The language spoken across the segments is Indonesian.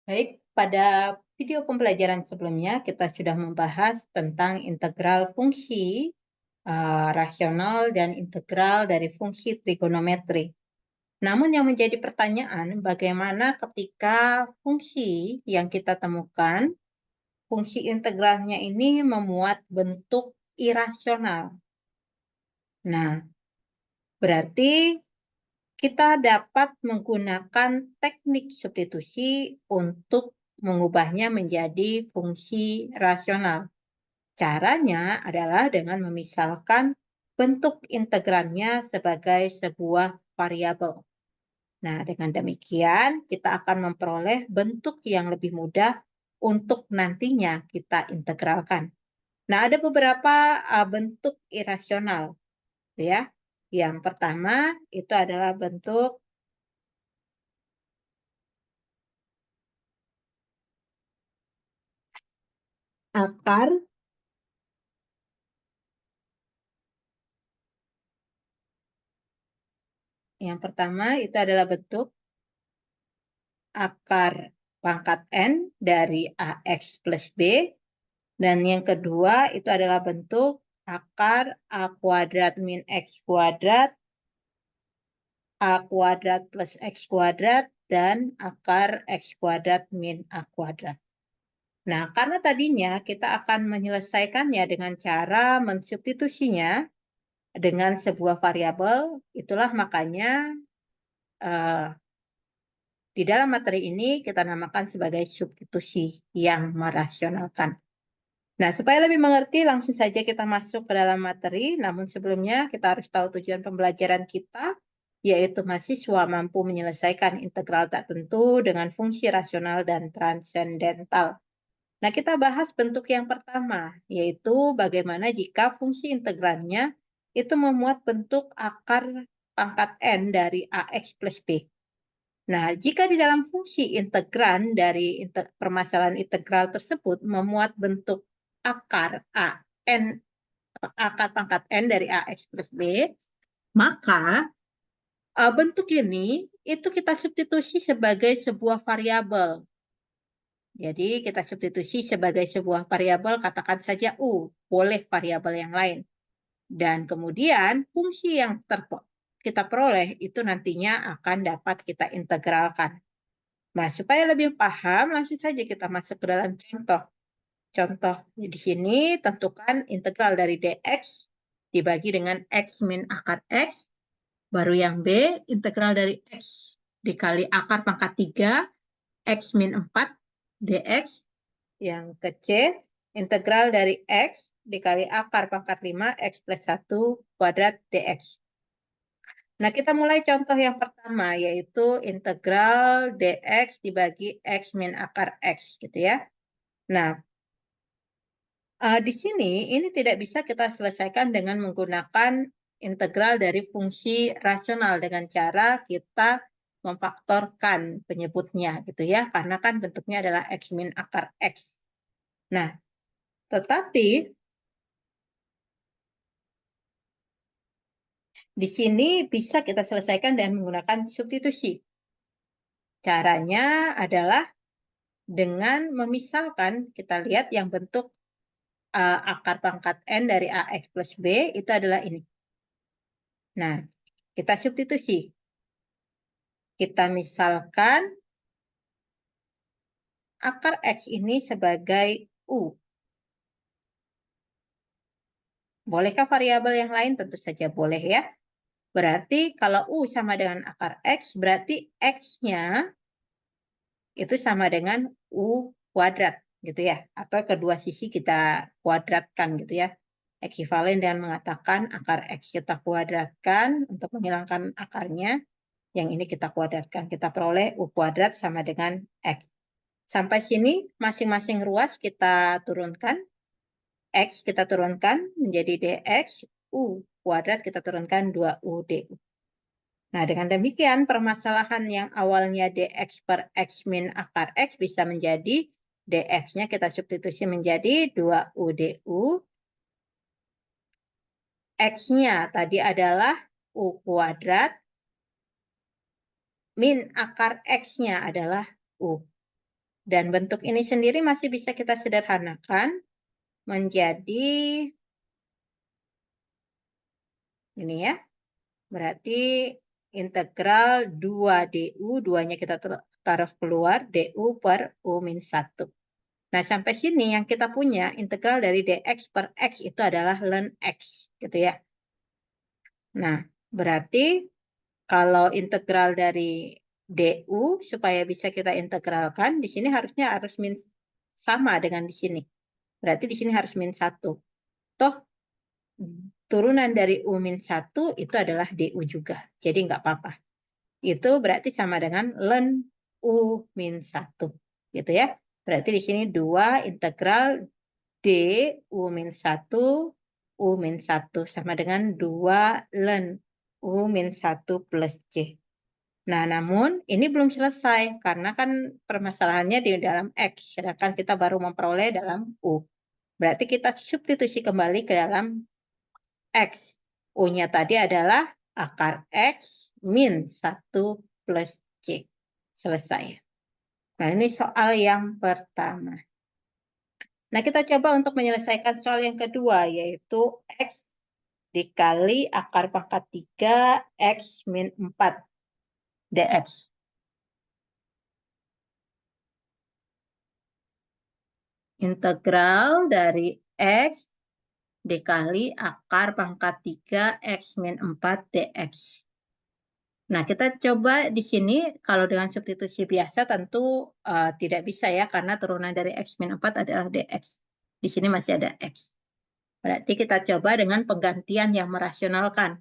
Baik, pada video pembelajaran sebelumnya kita sudah membahas tentang integral fungsi rasional dan integral dari fungsi trigonometri. Namun yang menjadi pertanyaan, bagaimana ketika fungsi yang kita temukan, fungsi integralnya ini memuat bentuk irasional. Nah, berarti kita dapat menggunakan teknik substitusi untuk mengubahnya menjadi fungsi rasional. Caranya adalah dengan memisalkan bentuk integralnya sebagai sebuah variabel. Nah, dengan demikian kita akan memperoleh bentuk yang lebih mudah untuk nantinya kita integralkan. Nah, ada beberapa bentuk irasional, ya. Yang pertama itu adalah bentuk akar. Yang pertama itu adalah bentuk akar pangkat N dari AX plus B. Dan yang kedua itu adalah bentuk akar A kuadrat min X kuadrat, A kuadrat plus X kuadrat, dan akar X kuadrat min A kuadrat. Nah, karena tadinya kita akan menyelesaikannya dengan cara mensubstitusinya dengan sebuah variabel, itulah makanya di dalam materi ini kita namakan sebagai substitusi yang merasionalkan. Nah, supaya lebih mengerti, langsung saja kita masuk ke dalam materi. Namun sebelumnya kita harus tahu tujuan pembelajaran kita, yaitu mahasiswa mampu menyelesaikan integral tak tentu dengan fungsi rasional dan transendental. Nah, kita bahas bentuk yang pertama, yaitu bagaimana jika fungsi integralnya itu memuat bentuk akar pangkat N dari AX plus B. Nah, jika di dalam fungsi integran dari permasalahan integral tersebut memuat bentuk akar akar pangkat N dari AX plus B, maka bentuk ini itu kita substitusi sebagai sebuah variabel. Jadi kita substitusi sebagai sebuah variabel, katakan saja U, boleh variabel yang lain. Dan kemudian fungsi yang kita peroleh itu nantinya akan dapat kita integralkan. Nah, supaya lebih paham, langsung saja kita masuk ke dalam contoh. Contoh di sini tentukan integral dari dx dibagi dengan x min akar x. Baru yang B, integral dari x dikali akar pangkat 3, x min 4 dx. Yang ke C, integral dari x dikali akar pangkat 5, x plus 1 kuadrat dx. Nah, kita mulai contoh yang pertama, yaitu integral dx dibagi x min akar x, gitu ya. Nah, di sini ini tidak bisa kita selesaikan dengan menggunakan integral dari fungsi rasional dengan cara kita memfaktorkan penyebutnya, gitu ya, karena kan bentuknya adalah x min akar x. Nah, tetapi di sini bisa kita selesaikan dengan menggunakan substitusi. Caranya adalah dengan memisalkan, kita lihat yang bentuk akar pangkat N dari AX plus B itu adalah ini. Nah, kita substitusi. Kita misalkan akar X ini sebagai U. Bolehkah variabel yang lain? Tentu saja boleh ya. Berarti kalau U sama dengan akar X, berarti X-nya itu sama dengan U kuadrat, gitu ya. Atau kedua sisi kita kuadratkan, gitu ya. Ekivalen dengan mengatakan akar X kita kuadratkan untuk menghilangkan akarnya. Yang ini kita kuadratkan. Kita peroleh U kuadrat sama dengan X. Sampai sini masing-masing ruas kita turunkan. X kita turunkan menjadi dx, U kuadrat kita turunkan 2U du. Nah, dengan demikian permasalahan yang awalnya dx per x min akar x bisa menjadi dx-nya kita substitusi menjadi 2U du. X-nya tadi adalah U kuadrat min akar X-nya adalah U. Dan bentuk ini sendiri masih bisa kita sederhanakan menjadi ini ya. Berarti integral 2 du, 2-nya kita taruh keluar, du per u-1. Nah, sampai sini yang kita punya integral dari dx per x itu adalah ln x, gitu ya. Nah, berarti kalau integral dari du supaya bisa kita integralkan, di sini harusnya harus sama dengan di sini. Berarti di sini harus -1. Toh, turunan dari u-1 itu adalah du juga. Jadi nggak apa-apa. Itu berarti sama dengan ln u-1. Gitu ya. Berarti di sini 2 integral d u-1 u-1 sama dengan 2 ln u-1 plus c. Nah, namun ini belum selesai karena kan permasalahannya di dalam x, sedangkan kita baru memperoleh dalam u. Berarti kita substitusi kembali ke dalam x. U-nya tadi adalah akar x min 1 plus c. Selesai. Nah, ini soal yang pertama. Nah, kita coba untuk menyelesaikan soal yang kedua, yaitu x dikali akar pangkat 3 x min 4 dx. Integral dari x dikali akar pangkat 3 x min 4 dx. Nah, kita coba di sini, kalau dengan substitusi biasa tentu tidak bisa ya, karena turunan dari x min 4 adalah dx. Di sini masih ada x. Berarti kita coba dengan penggantian yang merasionalkan.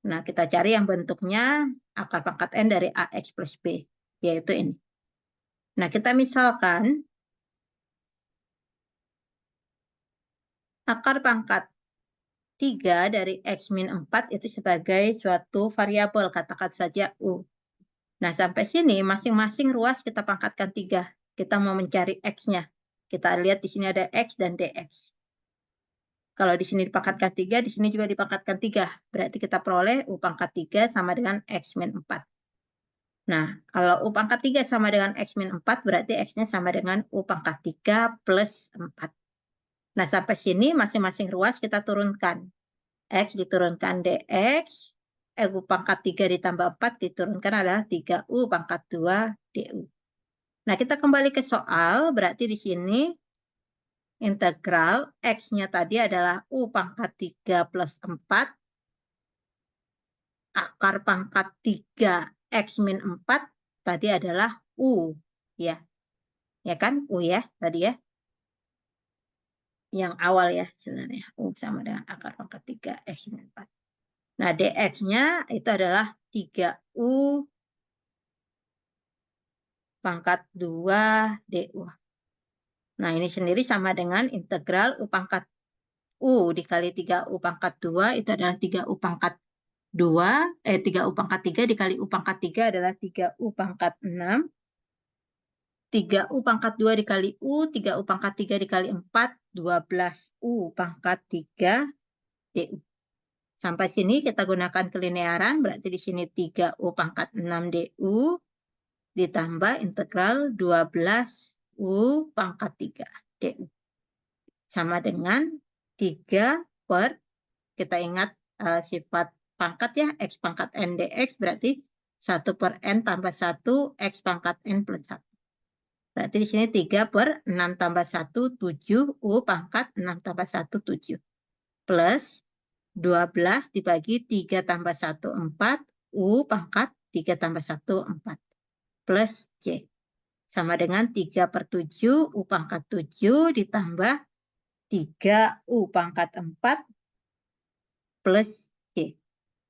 Nah, kita cari yang bentuknya akar pangkat n dari ax plus b, yaitu ini. Nah, kita misalkan akar pangkat 3 dari x min 4 itu sebagai suatu variabel, katakan saja u. Nah, sampai sini masing-masing ruas kita pangkatkan 3. Kita mau mencari x-nya. Kita lihat di sini ada x dan dx. Kalau di sini dipangkatkan 3, di sini juga dipangkatkan 3. Berarti kita peroleh u pangkat 3 sama dengan x min 4. Nah, kalau u pangkat 3 sama dengan x min 4, berarti x-nya sama dengan u pangkat 3 plus 4. Nah, sampai sini masing-masing ruas kita turunkan. X diturunkan dx, u pangkat 3 ditambah 4 diturunkan adalah 3u pangkat 2 du. Nah, kita kembali ke soal, berarti di sini integral x-nya tadi adalah u pangkat 3 plus 4, akar pangkat 3 x min 4 tadi adalah u, ya. Ya kan, u ya, tadi ya. Yang awal ya sebenarnya, u sama dengan akar pangkat 3 x min 4. Nah, dx-nya itu adalah 3u pangkat 2 du. Nah, ini sendiri sama dengan integral u pangkat u dikali 3u pangkat 2 itu adalah 3u pangkat 2, 3u pangkat 3 dikali u pangkat 3 adalah 3u pangkat 6. 3u pangkat 2 dikali u, 3u pangkat 3 dikali 4, 12u pangkat 3 du. Sampai sini kita gunakan kelinearan, berarti di sini 3u pangkat 6 du ditambah integral 12u pangkat 3 du. Sama dengan 3 per, kita ingat sifat pangkat ya, x pangkat n dx berarti 1 per n tambah 1 x pangkat n plus 1. Berarti di sini 3 per 6 tambah 1, 7, u pangkat 6 tambah 1, 7. Plus 12 dibagi 3 tambah 1, 4, u pangkat 3 tambah 1, 4. Plus c. Sama dengan 3 per 7, u pangkat 7 ditambah 3u pangkat 4 plus c.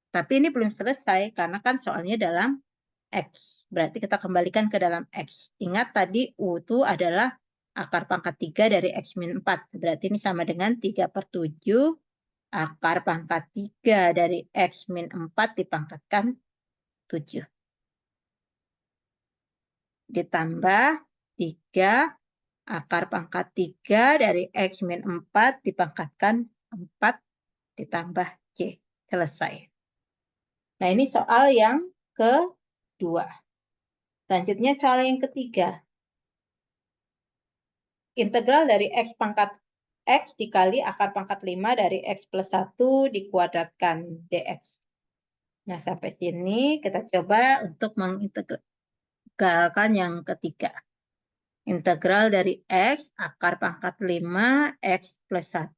Tapi ini belum selesai karena kan soalnya dalam x. Berarti kita kembalikan ke dalam x. Ingat tadi u itu adalah akar pangkat 3 dari x min 4. Berarti ini sama dengan 3 per 7 akar pangkat 3 dari x min 4 dipangkatkan 7. Ditambah 3 akar pangkat 3 dari x min 4 dipangkatkan 4 ditambah c. Selesai. Nah, ini soal yang kedua. Selanjutnya soal yang ketiga. integral dari X pangkat X dikali akar pangkat 5 dari X plus 1 dikuadratkan dx. Nah, sampai sini kita coba untuk mengintegralkan yang ketiga. Integral dari X akar pangkat 5 X plus 1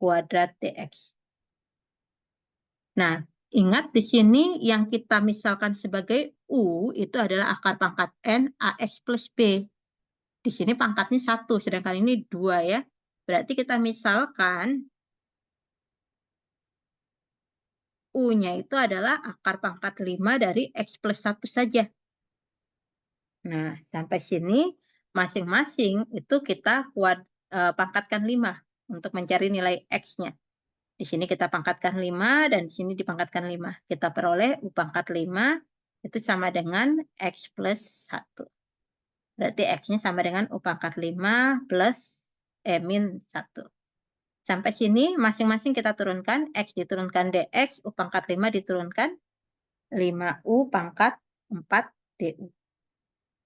kuadrat dx. Nah, ingat di sini yang kita misalkan sebagai U itu adalah akar pangkat N AX plus B. Di sini pangkatnya 1, sedangkan ini 2 ya. Berarti kita misalkan U-nya itu adalah akar pangkat 5 dari X plus 1 saja. Nah, sampai sini masing-masing itu kita pangkatkan 5 untuk mencari nilai X-nya. Di sini kita pangkatkan 5 dan di sini dipangkatkan 5. Kita peroleh U pangkat 5 itu sama dengan X plus 1. Berarti X-nya sama dengan U pangkat 5 plus E min 1. Sampai sini masing-masing kita turunkan. X diturunkan dx, U pangkat 5 diturunkan 5U pangkat 4 du.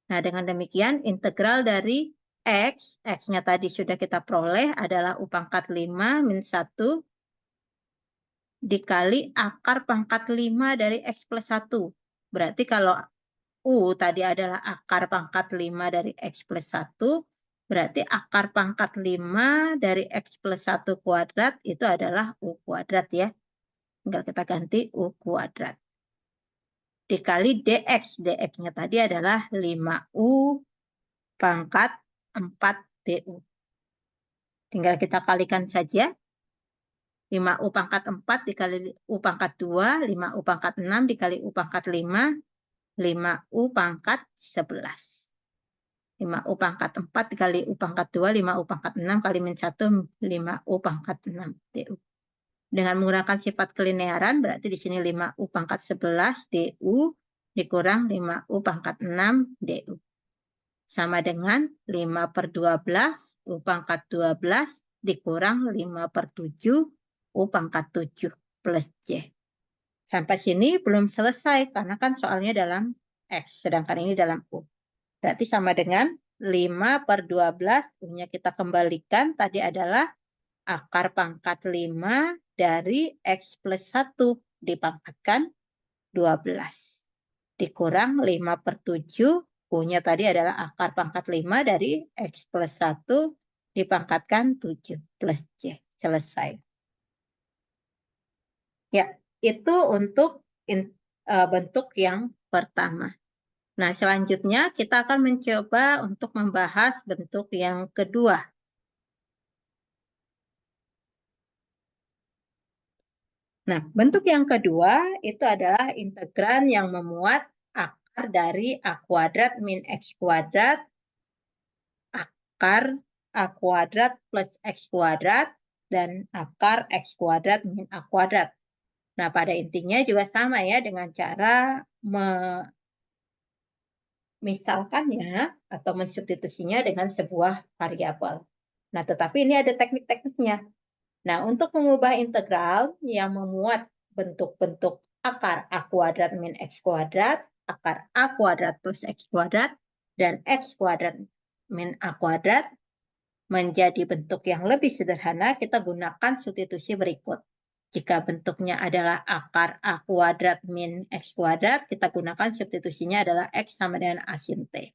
Nah, dengan demikian integral dari X, X-nya tadi sudah kita peroleh adalah U pangkat 5 min 1 dikali akar pangkat 5 dari X plus 1. Berarti kalau U tadi adalah akar pangkat 5 dari X plus 1, berarti akar pangkat 5 dari X plus 1 kuadrat itu adalah U kuadrat ya. Tinggal kita ganti U kuadrat. Dikali dx. Dx-nya tadi adalah 5U pangkat 4 du. Tinggal kita kalikan saja. 5U pangkat 4 dikali U pangkat 2, 5U pangkat 6 dikali U pangkat 5, 5U pangkat 11. 5U pangkat 4 dikali U pangkat 2, 5U pangkat 6 kali min 1, 5U pangkat 6 du. Dengan menggunakan sifat kelinearan, berarti di sini 5U pangkat 11 du dikurang 5U pangkat 6 du. Sama dengan 5 per 12 U pangkat 12 dikurang 5 per 7 U pangkat 7 plus J. Sampai sini belum selesai karena kan soalnya dalam X, sedangkan ini dalam U. Berarti sama dengan 5 per 12, U-nya kita kembalikan tadi adalah akar pangkat 5 dari X plus 1 dipangkatkan 12. Dikurang 5 per 7, U-nya tadi adalah akar pangkat 5 dari X plus 1 dipangkatkan 7 plus J. Selesai. Ya, itu untuk bentuk yang pertama. Nah, selanjutnya kita akan mencoba untuk membahas bentuk yang kedua. Nah, bentuk yang kedua itu adalah integran yang memuat akar dari A kuadrat min X kuadrat, akar A kuadrat plus X kuadrat, dan akar X kuadrat min A kuadrat. Nah, pada intinya juga sama ya dengan cara misalkannya atau mensubstitusinya dengan sebuah variabel. Nah, tetapi ini ada teknik-tekniknya. Nah, untuk mengubah integral yang memuat bentuk-bentuk akar A kuadrat min X kuadrat, akar A kuadrat plus X kuadrat, dan X kuadrat min A kuadrat menjadi bentuk yang lebih sederhana, kita gunakan substitusi berikut. Jika bentuknya adalah akar A kuadrat min X kuadrat, kita gunakan substitusinya adalah X sama dengan A sin T.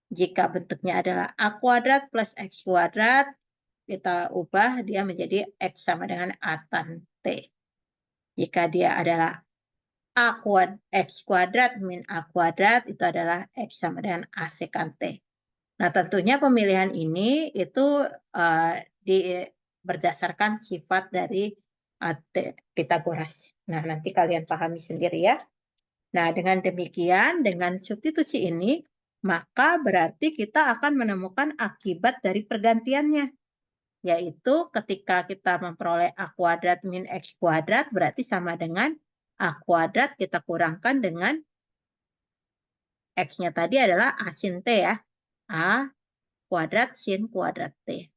Jika bentuknya adalah A kuadrat plus X kuadrat, kita ubah dia menjadi X sama dengan A tan T. Jika dia adalah X kuadrat min A kuadrat, itu adalah X sama dengan A sekan T. Nah, tentunya pemilihan ini itu berdasarkan sifat dari Pythagoras. Nah, nanti kalian pahami sendiri ya. Nah, dengan demikian, dengan substitusi ini, maka berarti kita akan menemukan akibat dari pergantiannya. Yaitu ketika kita memperoleh A kuadrat min X kuadrat, berarti sama dengan A kuadrat kita kurangkan dengan X-nya tadi adalah A sin T ya. A kuadrat sin kuadrat T.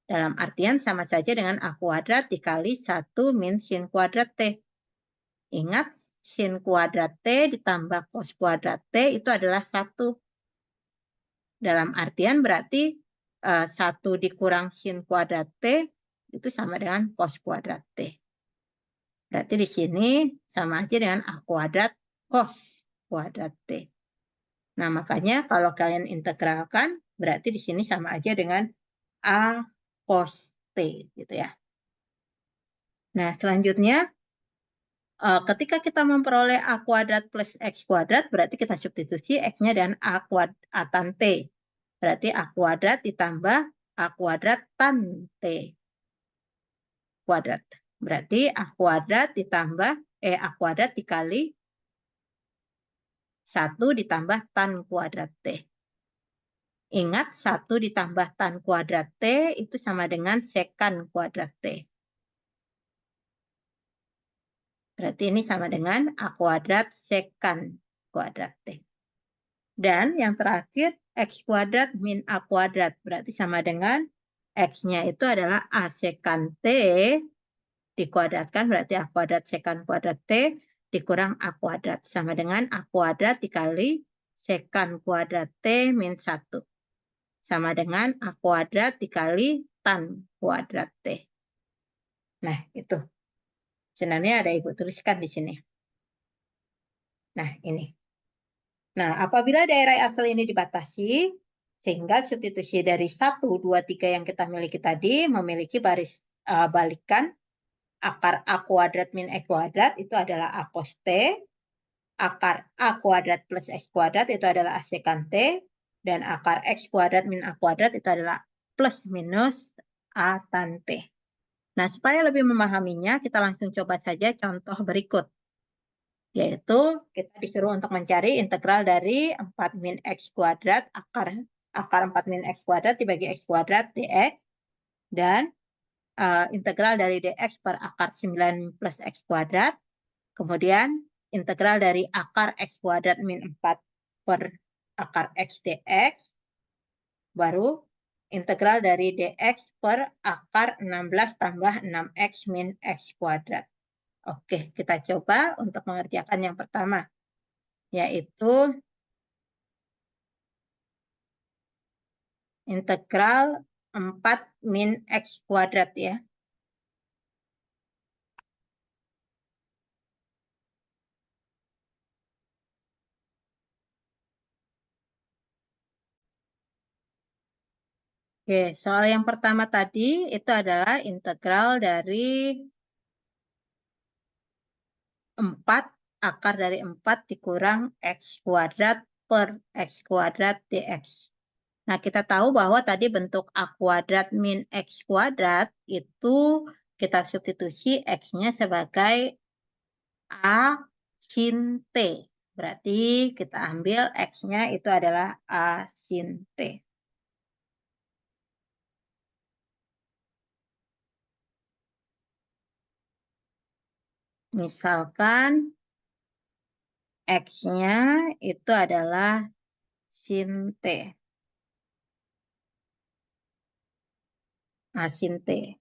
Dalam artian sama saja dengan A kuadrat dikali 1 min sin kuadrat T. Ingat, sin kuadrat T ditambah cos kuadrat T itu adalah 1. Dalam artian berarti 1 dikurang sin kuadrat T itu sama dengan cos kuadrat T. Berarti di sini sama aja dengan A kuadrat cos kuadrat T. Nah, makanya kalau kalian integralkan, berarti di sini sama aja dengan A cos T, gitu ya. Nah, selanjutnya, ketika kita memperoleh A kuadrat plus X kuadrat, berarti kita substitusi X-nya dengan A tan T. Berarti A kuadrat ditambah A kuadrat tan T kuadrat. Berarti A kuadrat ditambah, A kuadrat dikali 1 ditambah tan kuadrat T. Ingat, 1 ditambah tan kuadrat T itu sama dengan sekan kuadrat T. Berarti ini sama dengan A kuadrat sekan kuadrat T. Dan yang terakhir, X kuadrat min A kuadrat. Berarti sama dengan X-nya itu adalah A sekan T dikuadratkan, berarti A kuadrat sekan kuadrat T dikurang A kuadrat. Sama dengan A kuadrat dikali sekan kuadrat T min 1. Sama dengan A kuadrat dikali tan kuadrat T. Nah, itu. Sebenarnya ada Ibu tuliskan di sini. Nah, ini. Nah, apabila daerah asal ini dibatasi, sehingga substitusi dari 1, 2, 3 yang kita miliki tadi memiliki baris balikan, akar A kuadrat min X kuadrat itu adalah A cos T, akar A kuadrat plus X kuadrat itu adalah A sekan T, dan akar X kuadrat min A kuadrat itu adalah plus minus A tan T. Nah, supaya lebih memahaminya, kita langsung coba saja contoh berikut. Yaitu kita disuruh untuk mencari integral dari 4 min X kuadrat, akar 4 min X kuadrat dibagi X kuadrat dx, dan integral dari dx per akar 9 plus X kuadrat, kemudian integral dari akar X kuadrat min 4 per akar X dx, baru integral dari dx per akar 16 tambah 6x min X kuadrat. Oke, kita coba untuk mengerjakan yang pertama, yaitu integral 4 min X kuadrat ya. Oke, soal yang pertama tadi itu adalah integral dari 4, akar dari 4 dikurang X kuadrat per X kuadrat dx. Nah, kita tahu bahwa tadi bentuk A kuadrat min X kuadrat itu kita substitusi X-nya sebagai A sin T. Berarti kita ambil X-nya itu adalah A sin T. Misalkan X-nya itu adalah sin T. A sin T.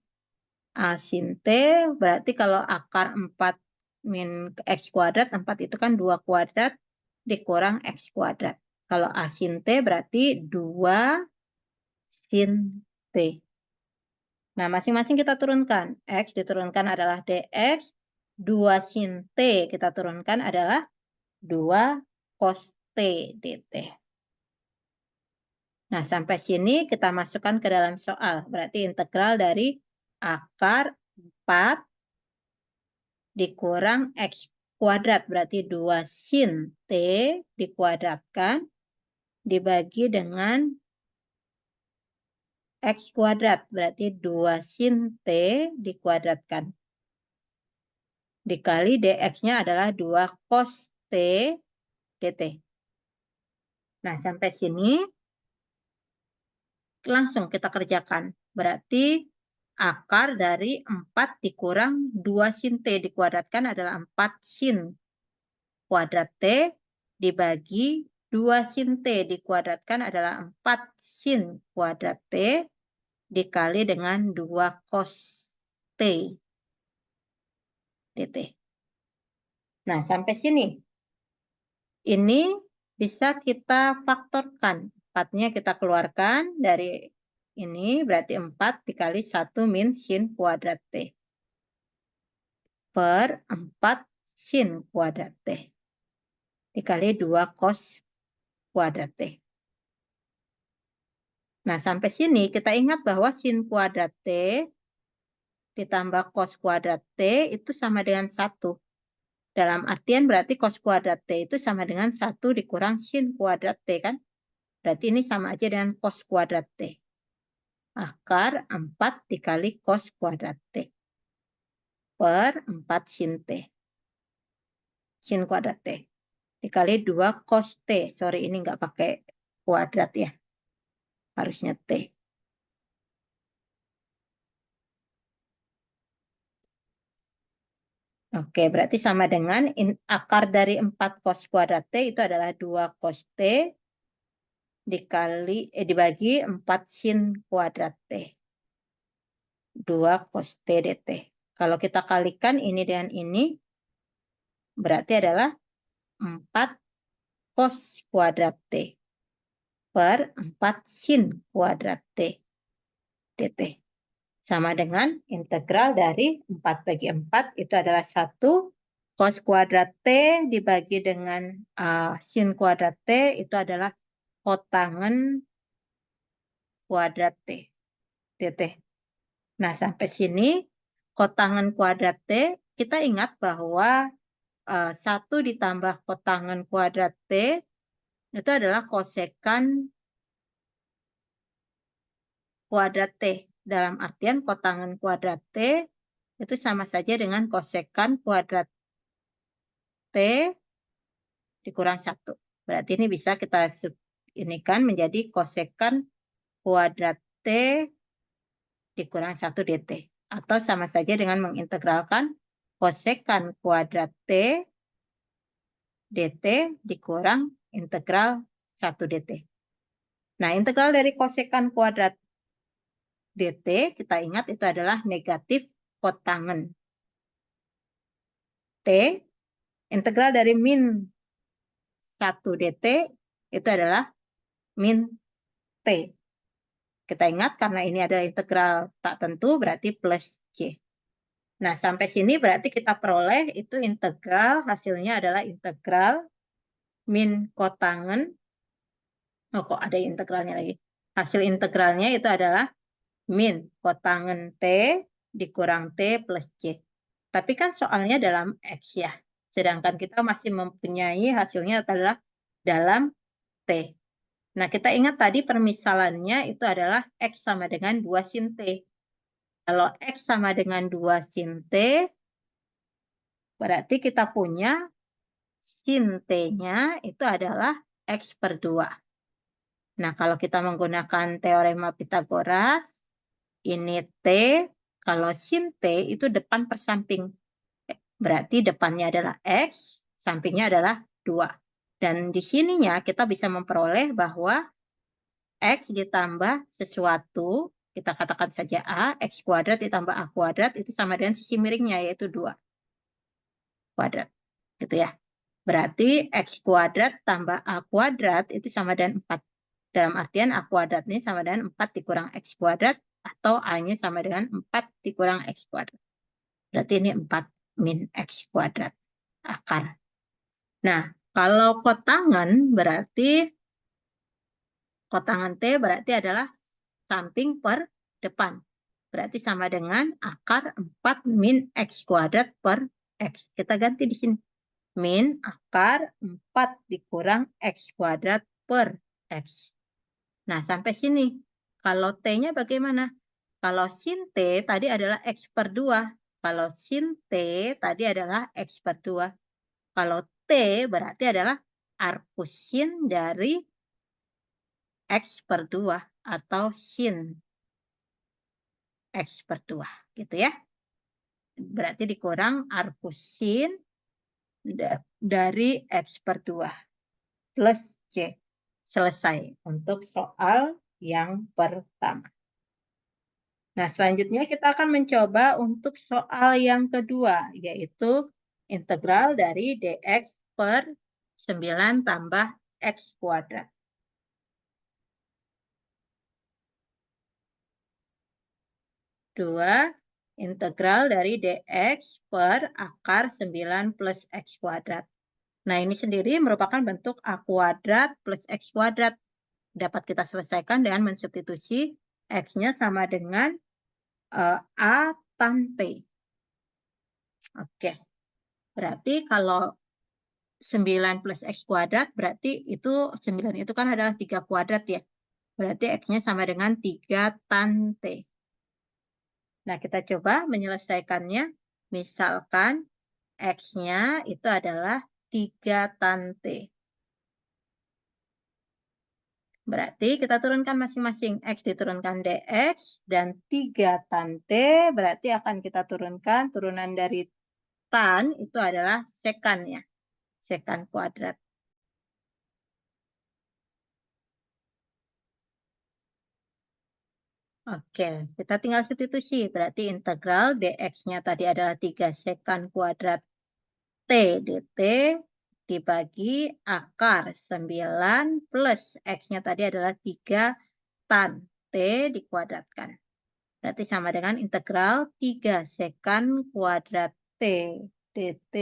A sin T berarti kalau akar 4 min X kuadrat, 4 itu kan 2 kuadrat dikurang X kuadrat. Kalau A sin T berarti 2 sin T. Nah, masing-masing kita turunkan. X diturunkan adalah dx, 2 sin T kita turunkan adalah 2 cos T dt. Nah, sampai sini kita masukkan ke dalam soal. Berarti integral dari akar 4 dikurang X kuadrat. Berarti 2 sin T dikuadratkan dibagi dengan X kuadrat. Berarti 2 sin T dikuadratkan. Dikali dx-nya adalah 2 cos T dt. Nah, sampai sini langsung kita kerjakan. Berarti akar dari 4 dikurang 2 sin T dikuadratkan adalah 4 sin kuadrat T dibagi 2 sin T dikuadratkan adalah 4 sin kuadrat T dikali dengan 2 cos T dt. Nah, sampai sini. Ini bisa kita faktorkan. 4-nya kita keluarkan dari Ini berarti 4 dikali 1 min sin kuadrat T. Per 4 sin kuadrat T. Dikali 2 cos kuadrat T. Nah, sampai sini kita ingat bahwa sin kuadrat T ditambah cos kuadrat T itu sama dengan 1. Dalam artian berarti cos kuadrat T itu sama dengan 1 dikurang sin kuadrat T, kan? Berarti ini sama aja dengan cos kuadrat T. Akar 4 dikali cos kuadrat T. Per 4 sin T. Sin kuadrat T. Dikali 2 cos T. Sorry, ini nggak pakai kuadrat ya. Harusnya T. Oke, berarti sama dengan akar dari 4 cos kuadrat T itu adalah 2 cos T dibagi 4 sin kuadrat T. 2 cos T dt. Kalau kita kalikan ini dengan ini, berarti adalah 4 cos kuadrat T per 4 sin kuadrat T dt. Sama dengan integral dari 4 bagi 4 itu adalah 1 cos kuadrat T dibagi dengan sin kuadrat T itu adalah kotangan kuadrat T dt. Nah, sampai sini kotangan kuadrat T, kita ingat bahwa 1 ditambah kotangan kuadrat T itu adalah kosekan kuadrat T. Dalam artian kotangan kuadrat T itu sama saja dengan kosekan kuadrat T dikurang 1. Berarti ini bisa kita inikan menjadi kosekan kuadrat T dikurang 1 dt. Atau sama saja dengan mengintegralkan kosekan kuadrat T dt dikurang integral 1 dt. Nah, integral dari kosekan kuadrat dt, kita ingat itu adalah negatif kotangan T. Integral dari min 1 dt itu adalah min T. Kita ingat karena ini adalah integral tak tentu berarti plus C. Nah, sampai sini berarti kita peroleh itu integral, hasilnya adalah integral min kotangan. Oh, kok ada integralnya lagi. Hasil integralnya itu adalah min kotangan T dikurang T plus C. Tapi kan soalnya dalam X ya. Sedangkan kita masih mempunyai hasilnya adalah dalam T. Nah, kita ingat tadi permisalannya itu adalah X sama dengan 2 sin T. Kalau X sama dengan 2 sin T, berarti kita punya sin T-nya itu adalah X per 2. Nah, kalau kita menggunakan teorema Pitagoras, ini T, kalau sin T itu depan per samping. Berarti depannya adalah X, sampingnya adalah 2. Dan di sininya kita bisa memperoleh bahwa X ditambah sesuatu, kita katakan saja A, X kuadrat ditambah A kuadrat, itu sama dengan sisi miringnya, yaitu 2 kuadrat. Gitu ya. Berarti X kuadrat tambah A kuadrat itu sama dengan 4. Dalam artian A kuadrat ini sama dengan 4 dikurang X kuadrat, atau A-nya sama dengan 4 dikurang X kuadrat. Berarti ini 4 min X kuadrat akar. Nah, kalau kotangan berarti kotangan T berarti adalah samping per depan. Berarti sama dengan akar 4 min X kuadrat per X. Kita ganti di sini. Min akar 4 dikurang X kuadrat per X. Nah, sampai sini. Kalau T-nya bagaimana? Kalau sin T tadi adalah X per 2. Kalau sin T tadi adalah X per 2. Kalau T berarti adalah arkusin dari X per 2 atau sin X per 2. Gitu ya. Berarti dikurang arkusin dari X per 2 plus C. Selesai untuk soal yang pertama. Nah, selanjutnya kita akan mencoba untuk soal yang kedua, yaitu integral dari dx per 9 tambah x kuadrat. 2 integral dari dx per akar 9 plus x kuadrat. Nah, ini sendiri merupakan bentuk a kuadrat plus x kuadrat. Dapat kita selesaikan dengan mensubstitusi x-nya sama dengan a tan t. Oke, berarti kalau 9 plus x kuadrat, berarti itu 9 itu kan adalah 3 kuadrat ya. Berarti x-nya sama dengan 3 tan t. Nah, kita coba menyelesaikannya. Misalkan x-nya itu adalah 3 tan t. Berarti kita turunkan masing-masing. X diturunkan dx dan 3 tan t berarti akan kita turunkan turunan dari tan itu adalah sekan ya. Sekan kuadrat. Oke, kita tinggal substitusi. Berarti integral dx-nya tadi adalah 3 sekan kuadrat t dt dibagi akar 9 plus x-nya tadi adalah 3 tan t dikuadratkan. Berarti sama dengan integral 3 sekan kuadrat t dt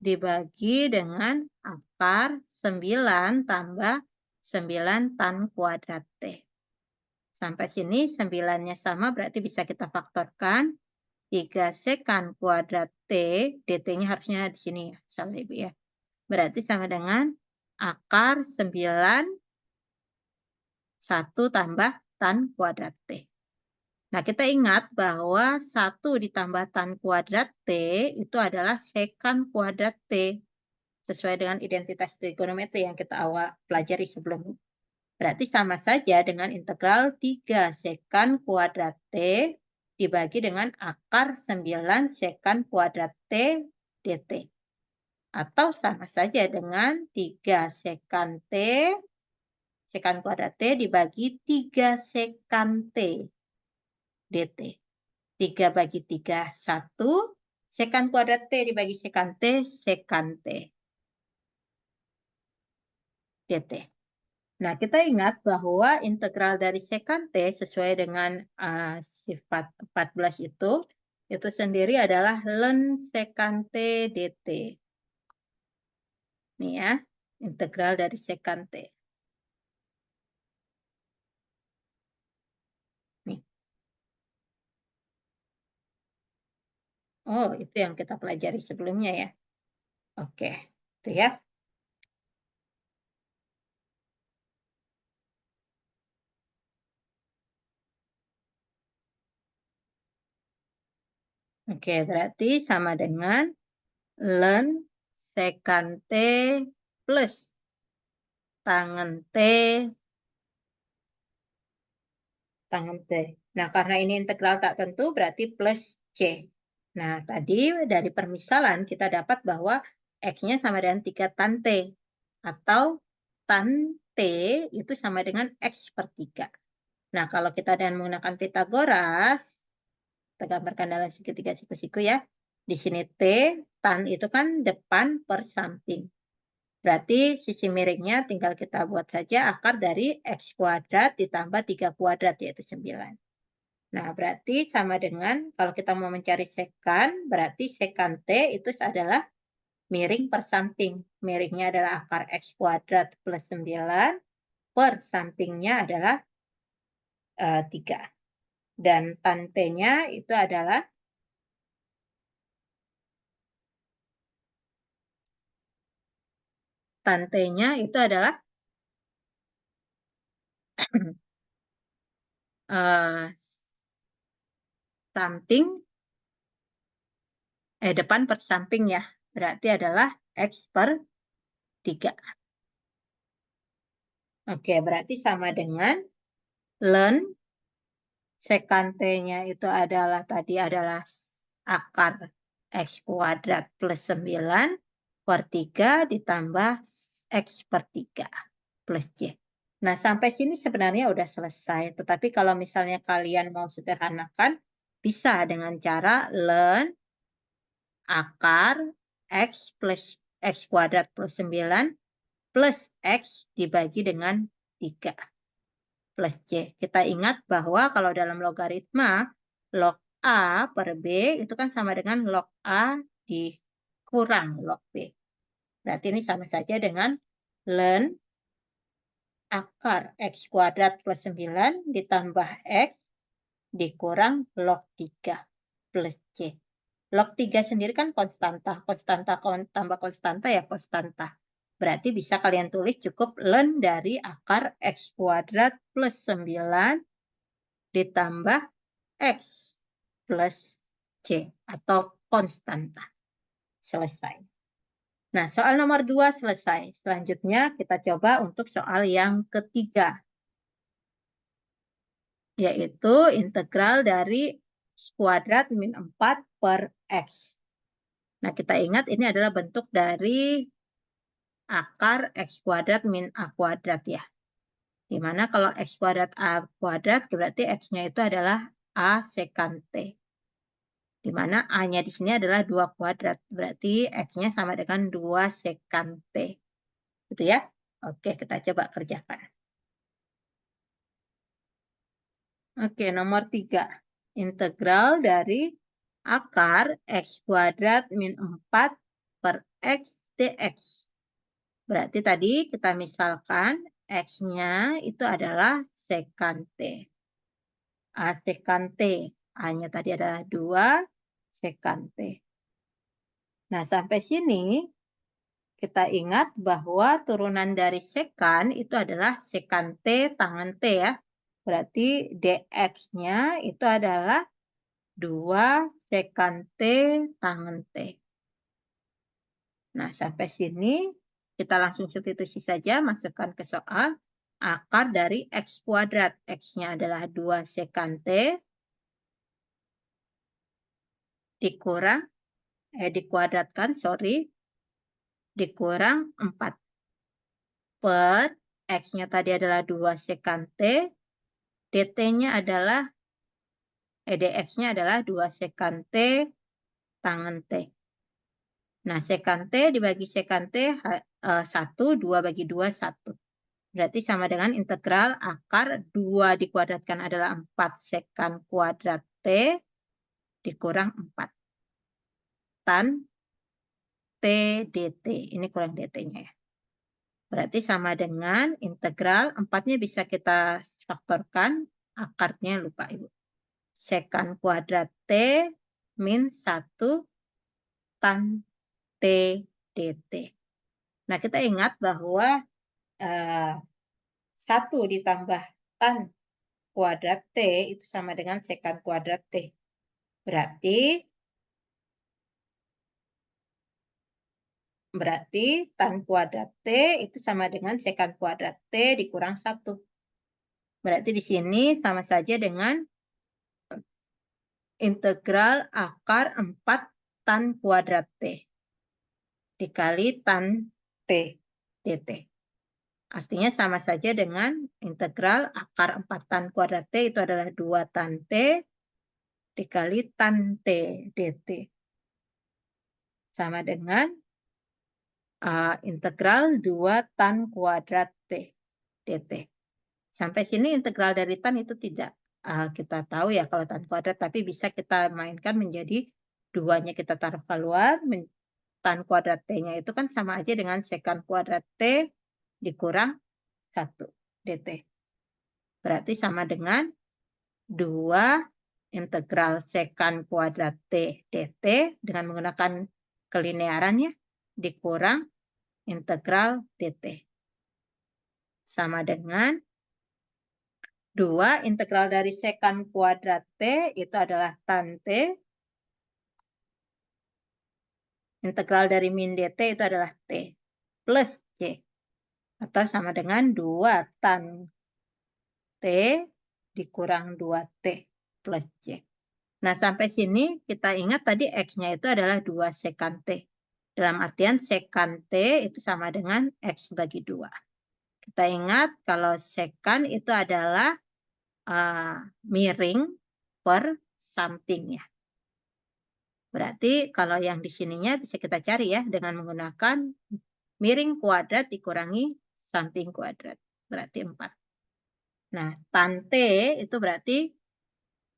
dibagi dengan akar 9 tambah 9 tan kuadrat t. Sampai sini 9-nya sama berarti bisa kita faktorkan. 3 sekan kuadrat t, dt-nya harusnya di sini ya, salah Ibu ya. Berarti sama dengan akar 9 1 tambah tan kuadrat t. Nah, kita ingat bahwa 1 ditambah tan kuadrat t itu adalah sekan kuadrat t. Sesuai dengan identitas trigonometri yang kita awal pelajari sebelumnya. Berarti sama saja dengan integral 3 sekan kuadrat t dibagi dengan akar 9 sekan kuadrat t dt. Atau sama saja dengan 3 sekan t sekan kuadrat t dibagi 3 sekan t dt. 3 bagi 3, 1. Sekan kuadrat t dibagi sekan t dt. Nah, kita ingat bahwa integral dari sekan t sesuai dengan sifat 14 itu sendiri adalah ln sekan t dt. Nih ya, integral dari sekan t. Nih. Oh, itu yang kita pelajari sebelumnya ya. Oke, itu ya. Oke, berarti sama dengan ln sekan t plus tangen t tangen t. Nah, karena ini integral tak tentu berarti plus c. Nah, tadi dari permisalan kita dapat bahwa x-nya sama dengan 3 tan t. Atau tan t itu sama dengan x per 3. Nah, kalau kita dengan menggunakan Pitagoras, kita gambarkan dalam segitiga siku-siku ya. Di sini t, tan itu kan depan per samping. Berarti sisi miringnya tinggal kita buat saja akar dari x kuadrat ditambah 3 kuadrat yaitu 9. Nah, berarti sama dengan kalau kita mau mencari sekan, berarti sekan t itu adalah miring per samping. Miringnya adalah akar x kuadrat plus 9 per sampingnya adalah 3. Dan tan t-nya itu adalah tan t-nya itu adalah samping depan per samping ya. Berarti adalah x per 3. Oke, berarti sama dengan ln sekan t-nya itu adalah tadi adalah akar x kuadrat plus 9 per 3 ditambah x per 3 plus c. Nah, sampai sini sebenarnya udah selesai. Tetapi kalau misalnya kalian mau sederhanakan, bisa dengan cara ln akar x plus x kuadrat plus 9 plus x dibagi dengan 3 plus c. Kita ingat bahwa kalau dalam logaritma, log A per B itu kan sama dengan log A dikurang log B. Berarti ini sama saja dengan ln akar X kuadrat plus 9 ditambah X dikurang log 3 plus C. Log 3 sendiri kan konstanta. Konstanta tambah konstanta ya konstanta. Berarti bisa kalian tulis cukup ln dari akar X kuadrat plus 9 ditambah X plus C atau konstanta. Selesai. Nah, soal nomor 2 selesai. Selanjutnya kita coba untuk soal yang ketiga. Yaitu integral dari X kuadrat min 4 per X. Nah, kita ingat ini adalah bentuk dari akar X kuadrat min A kuadrat ya. Dimana kalau X kuadrat A kuadrat berarti X-nya itu adalah A sekant T. Dimana A-nya di sini adalah 2 kuadrat. Berarti X-nya sama dengan 2 sekant T. Gitu ya. Oke, kita coba kerjakan. Oke, nomor 3. Integral dari akar X kuadrat min 4 per X dx. Berarti tadi kita misalkan X-nya itu adalah sekant T. A sekant T. A-nya tadi adalah 2 sekant T. Nah, sampai sini kita ingat bahwa turunan dari sekant itu adalah sekant T tangen T ya. Berarti dx-nya itu adalah 2 sekant T tangen T. Nah, sampai sini kita langsung substitusi saja, masukkan ke soal. Akar dari X kuadrat. X-nya adalah 2 sekant T dikurang, dikuadratkan, dikurang 4. Per X-nya tadi adalah 2 sekant T, dt-nya adalah, dx-nya adalah 2 sekant T tangen T. Nah, sekant T dibagi sekant T, 1, 2 bagi 2, 1. Berarti sama dengan integral akar 2 dikuadratkan adalah 4 sekant kuadrat T dikurang 4. Tan T dt. Ini kurang dt-nya ya. Berarti sama dengan integral 4-nya bisa kita faktorkan. Akarnya lupa Ibu. Sekant kuadrat T min 1 tan T dt. Nah, kita ingat bahwa 1 ditambah tan kuadrat T itu sama dengan sekant kuadrat T. Berarti tan kuadrat T itu sama dengan sekant kuadrat T dikurang 1. Berarti di sini sama saja dengan integral akar 4 tan kuadrat T dikali tan T dt. Artinya sama saja dengan integral akar 4 tan kuadrat T itu adalah 2 tan T dikali tan T dt. Sama dengan integral 2 tan kuadrat T dt. Sampai sini integral dari tan itu tidak kita tahu ya kalau tan kuadrat, tapi bisa kita mainkan menjadi 2-nya kita taruh keluar, tan kuadrat T-nya itu kan sama aja dengan sekant kuadrat T dikurang 1 dt. Berarti sama dengan 2 integral sekant kuadrat T dt dengan menggunakan kelinearannya dikurang integral dt. Sama dengan 2 integral dari sekant kuadrat T itu adalah tan T. Integral dari min dt itu adalah T plus C. Atau sama dengan 2 tan T dikurang 2T plus C. Nah, sampai sini kita ingat tadi X-nya itu adalah 2 sekant T. Dalam artian sekant T itu sama dengan X bagi 2. Kita ingat kalau sekant itu adalah miring per samping ya. Berarti kalau yang di sininya bisa kita cari ya dengan menggunakan miring kuadrat dikurangi samping kuadrat. Berarti 4. Nah, tan T itu berarti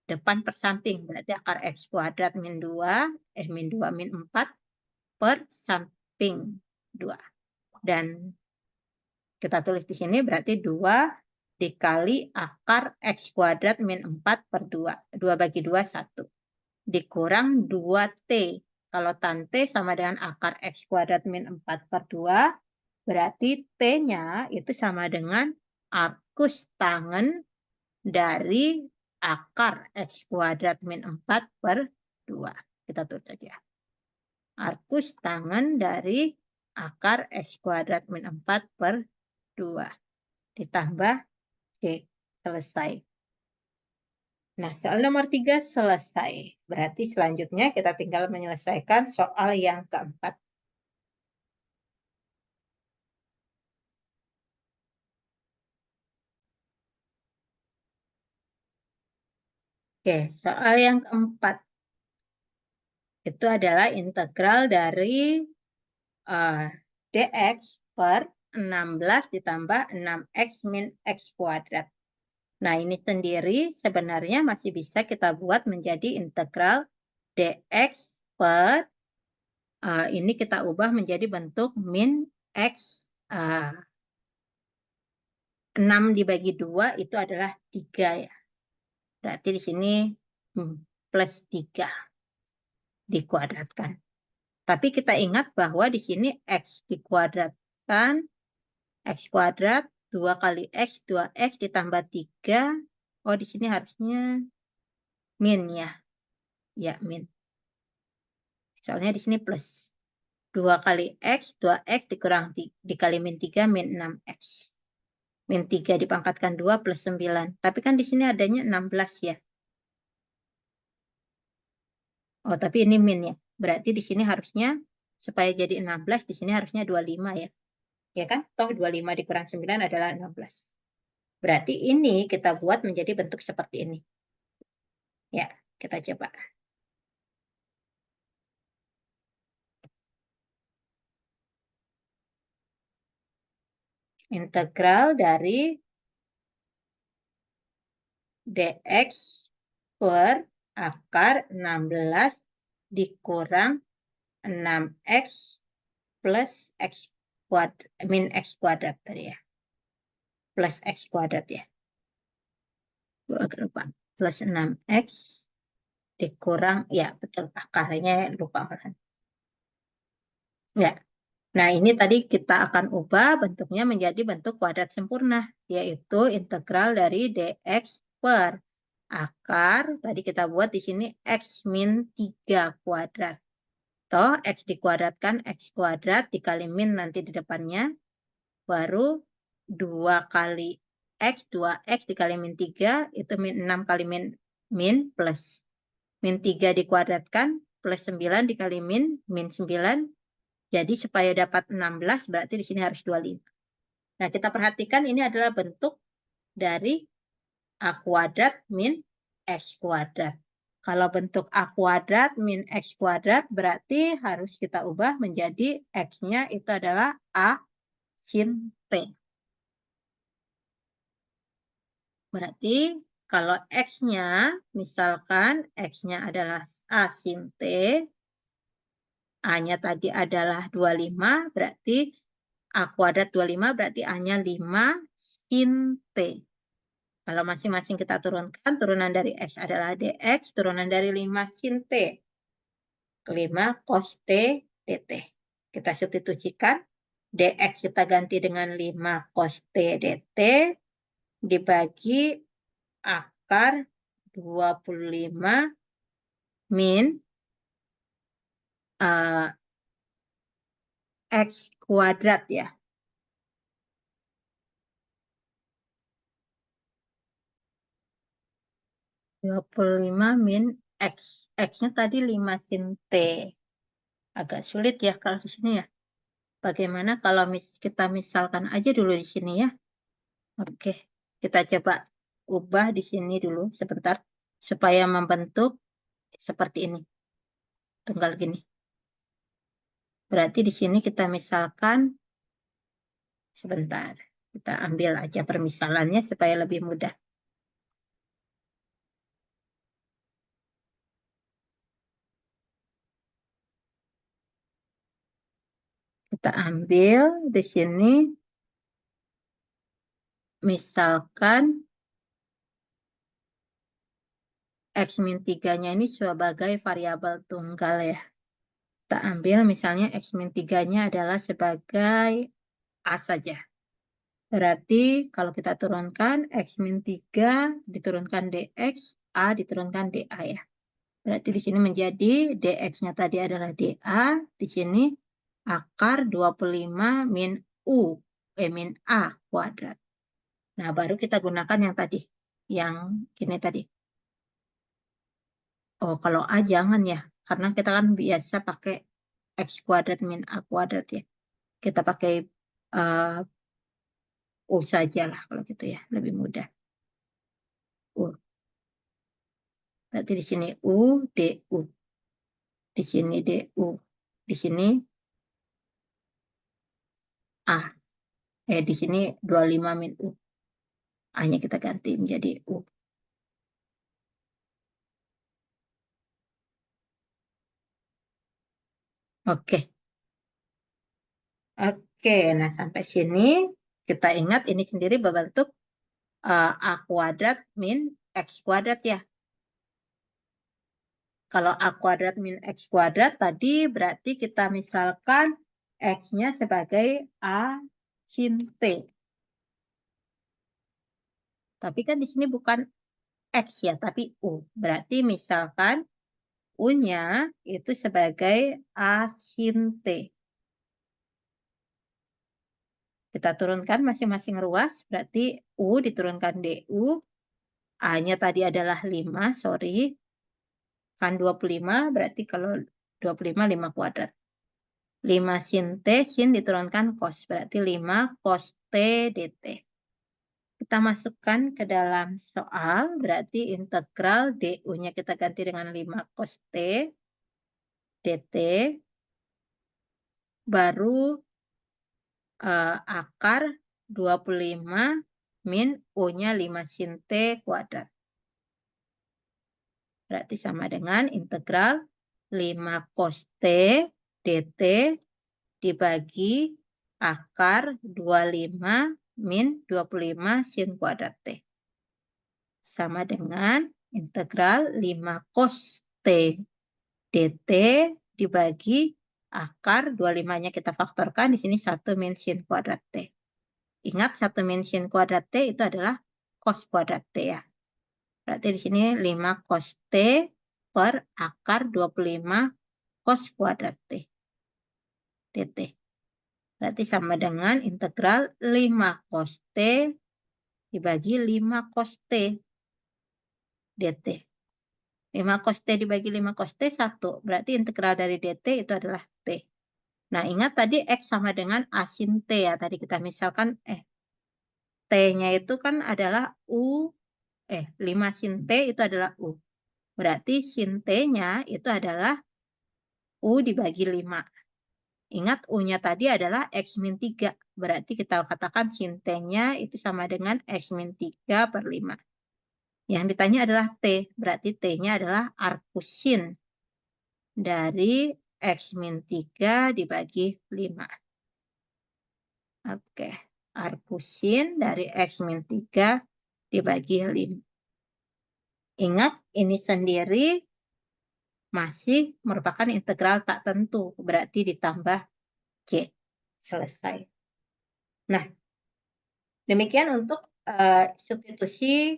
depan per samping. Berarti akar X kuadrat min 2, min 2 min 4 per samping 2. Dan kita tulis di sini berarti 2 dikali akar X kuadrat min 4 per 2. 2 bagi 2, 1. Dikurang 2T. Kalau tan T sama dengan akar X kuadrat min 4 per 2, berarti T-nya itu sama dengan arkus tangen dari akar X kuadrat min 4 per 2. Kita tulis saja. Arkus tangen dari akar X kuadrat min 4 per 2. Ditambah C. Selesai. Nah, soal nomor 3 selesai. Berarti selanjutnya kita tinggal menyelesaikan soal yang keempat. Oke, soal yang keempat. Itu adalah integral dari dx per 16 ditambah 6x min x kuadrat. Nah, ini sendiri sebenarnya masih bisa kita buat menjadi integral dx per, ini kita ubah menjadi bentuk min x 6 dibagi 2 itu adalah 3 ya. Berarti di sini plus 3 dikuadratkan. Tapi kita ingat bahwa di sini x dikuadratkan, x kuadrat 2 kali x, 2x ditambah 3. Oh, di sini harusnya min ya. Ya, min. Soalnya di sini plus. 2 kali x, 2x dikurang dikali min 3, min 6x. Min 3 dipangkatkan 2 plus 9. Tapi kan di sini adanya 16 ya. Oh, tapi ini min ya. Berarti di sini harusnya supaya jadi 16, di sini harusnya 25 ya. Ya kan? Toh 25 dikurang 9 adalah 16. Berarti ini kita buat menjadi bentuk seperti ini. Ya, kita coba. Integral dari dx per akar 16 dikurang 6x plus x kuadrat, min x kuadrat tadi ya. Plus x kuadrat ya. Agak lupa. Plus 6x dikurang, ya betul, akarnya lupa kan. Ya, nah ini tadi kita akan ubah bentuknya menjadi bentuk kuadrat sempurna, yaitu integral dari dx per akar, tadi kita buat di sini x min 3 kuadrat. Toh x dikuadratkan x kuadrat dikali min nanti di depannya, baru 2 kali x, 2x dikali min 3, itu min 6 kali min plus. Min 3 dikuadratkan plus 9 dikali min 9. Jadi supaya dapat 16 berarti di sini harus 25. Nah, kita perhatikan ini adalah bentuk dari A kuadrat min X kuadrat. Kalau bentuk A kuadrat min X kuadrat berarti harus kita ubah menjadi X-nya itu adalah A sin T. Berarti kalau X-nya, misalkan X-nya adalah A sin T, A-nya tadi adalah 25, berarti A kuadrat 25, berarti A-nya 5 sin T. Kalau masing-masing kita turunkan, turunan dari X adalah dx, turunan dari 5 sin T. 5 cos T dt. Kita substitusikan, dx kita ganti dengan 5 cos T dt, dibagi akar 25 min X kuadrat ya. 25 min X. X-nya tadi 5 sin T. Agak sulit ya kalau di sini ya. Bagaimana kalau kita misalkan aja dulu di sini ya. Oke, kita coba ubah di sini dulu sebentar. Supaya membentuk seperti ini. Tunggal gini. Berarti di sini kita misalkan, sebentar. Kita ambil aja permisalannya supaya lebih mudah. ambil di sini misalkan X min 3-nya ini sebagai variabel tunggal ya. Kita ambil misalnya X min 3-nya adalah sebagai A saja. Berarti kalau kita turunkan X min 3 diturunkan DX, A diturunkan DA ya. Berarti di sini menjadi DX-nya tadi adalah DA, di sini akar 25 min min A kuadrat. Nah, baru kita gunakan yang tadi, yang ini tadi. Oh, kalau A jangan ya, karena kita kan biasa pakai X kuadrat min A kuadrat ya. Kita pakai U saja lah kalau gitu ya, lebih mudah. U. Berarti di sini U, DU. Di sini DU. Di sini A. Di sini 25 min U. A-nya kita ganti menjadi U. Oke. Oke, nah sampai sini kita ingat ini sendiri berbentuk A kuadrat min X kuadrat ya. Kalau A kuadrat min X kuadrat tadi berarti kita misalkan X-nya sebagai A sin T. Tapi kan di sini bukan X ya, tapi U. Berarti misalkan U-nya itu sebagai A sin T. Kita turunkan masing-masing ruas, berarti U diturunkan DU. A-nya tadi adalah 5, sorry. Kan 25, berarti kalau 25, 5 kuadrat. 5 sin T, sin diturunkan cos. Berarti 5 cos T dt. Kita masukkan ke dalam soal, berarti integral DU-nya kita ganti dengan 5 cos T dt. Baru akar 25 min U-nya 5 sin T kuadrat. Berarti sama dengan integral 5 cos T dt dibagi akar 25 min 25 sin kuadrat T. Sama dengan integral 5 cos T dt dibagi akar 25-nya kita faktorkan. Di sini 1 min sin kuadrat T. Ingat 1 min sin kuadrat T itu adalah cos kuadrat T ya. Berarti di sini 5 cos T per akar 25 cos kuadrat T dt. Berarti sama dengan integral 5 cos T dibagi 5 cos T dt. 5 cos T dibagi 5 cos T 1. Berarti integral dari dt itu adalah T. Nah, ingat tadi X sama dengan A sin T ya. Tadi kita misalkan T-nya itu kan adalah 5 sin T itu adalah U. Berarti sin T-nya itu adalah U dibagi 5. Ingat U-nya tadi adalah X min 3. Berarti kita katakan sin T-nya itu sama dengan X min 3 per 5. Yang ditanya adalah T. Berarti T-nya adalah arcsin dari X min 3 dibagi 5. Oke. Arcsin dari X min 3 dibagi 5. Ingat, ini sendiri masih merupakan integral tak tentu. Berarti ditambah C. Selesai. Nah, demikian untuk substitusi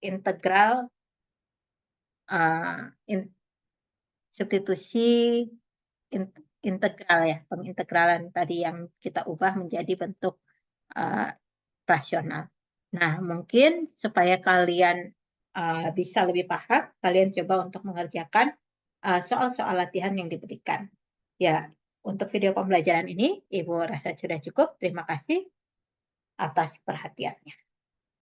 integral substitusi integral ya, pengintegralan tadi yang kita ubah menjadi bentuk rasional. Nah, mungkin supaya kalian bisa lebih paham, kalian coba untuk mengerjakan soal-soal latihan yang diberikan. Ya, untuk video pembelajaran ini, Ibu rasa sudah cukup. Terima kasih atas perhatiannya.